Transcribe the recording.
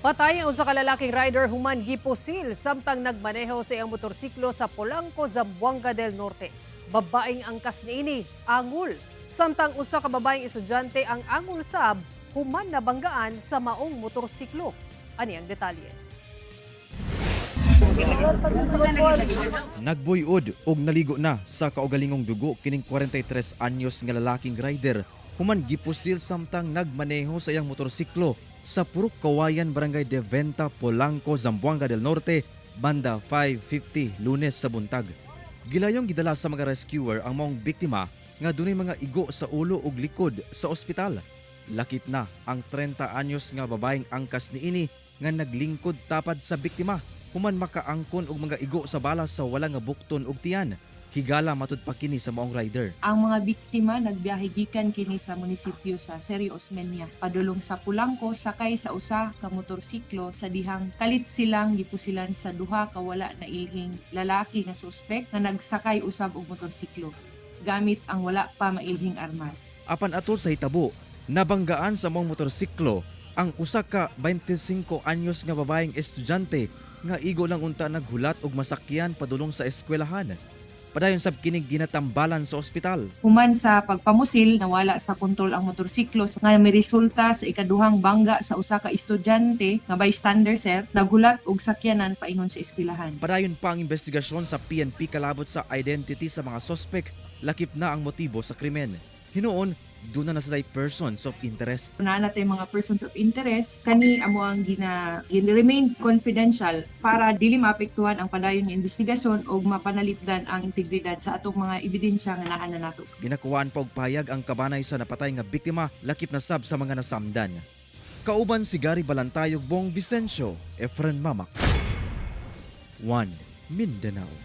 Patay ang usa ka lalaking rider human gipusil samtang nagmaneho sa iyang motorsiklo sa Polanco, Zamboanga del Norte. Babaeng angkas niini, angul. Samtang usa ka babaeng estudyante ang angul sab human nabanggaan sa maong motorsiklo. Ani ang detalye. Nagbuyod og naligo na sa kaugalingong dugo kining 43 anyos nga lalaking rider human gipusil samtang nagmaneho sa iyang motorsiklo sa Purok Kawayan, Barangay de Venta, Polanco, Zamboanga del Norte, banda 5:50 Lunes sa buntag. Gilayong gidala sa mga rescuer ang maong biktima nga dunay mga igo sa ulo ug likod sa ospital. Lakip na ang 30 anyos nga babaeng angkas niini nga naglingkod tapad sa biktima human makaangkon og mga igo sa bala sa wala nga bukton ug tiyan. Higala matud pa kini sa maong rider. Ang mga biktima nagbiyahe gikan kini sa munisipyo sa Seri Osmeña padulong sa Polanco sakay sa usa ka motorsiklo sa dihang kalit silang gipusilan sa duha ka wala na ilhing lalaki nga suspek nga nagsakay usab og motorsiklo gamit ang wala pa mailhing armas. Apan atol sa hitabo, nabanggaan sa maong motorsiklo ang usa ka 25 anyos nga babaeng estudyante nga igo lang unta naghulat og masakyan padulong sa eskwelahan. Padayon sab kining ginatambalan sa ospital. Human sa pagpamusil, nawala sa kontrol ang motorsiklo nga may resulta sa ikaduhang bangga sa usa ka estudyante nga bystander sir, naghulat og sakyanan paingon sa eskwelahan. Padayon pa ang investigasyon sa PNP kalabot sa identity sa mga suspect, lakip na ang motibo sa krimen. Hinuon, doon na sila persons of interest. Una natin mga persons of interest, kani amo ang gina-remain confidential para dili maapektuhan ang padayon nga investigasyon o mapanalipdan ang integridad sa atong mga ebidensya nga naa na nato. Ginakuhaan pa og payag ang kabanay sa napatay nga biktima, lakip na sab sa mga nasamdan. Kauban si Gary Balantayog, Bong Vicencio, Efren Mamak. 1 Mindanao.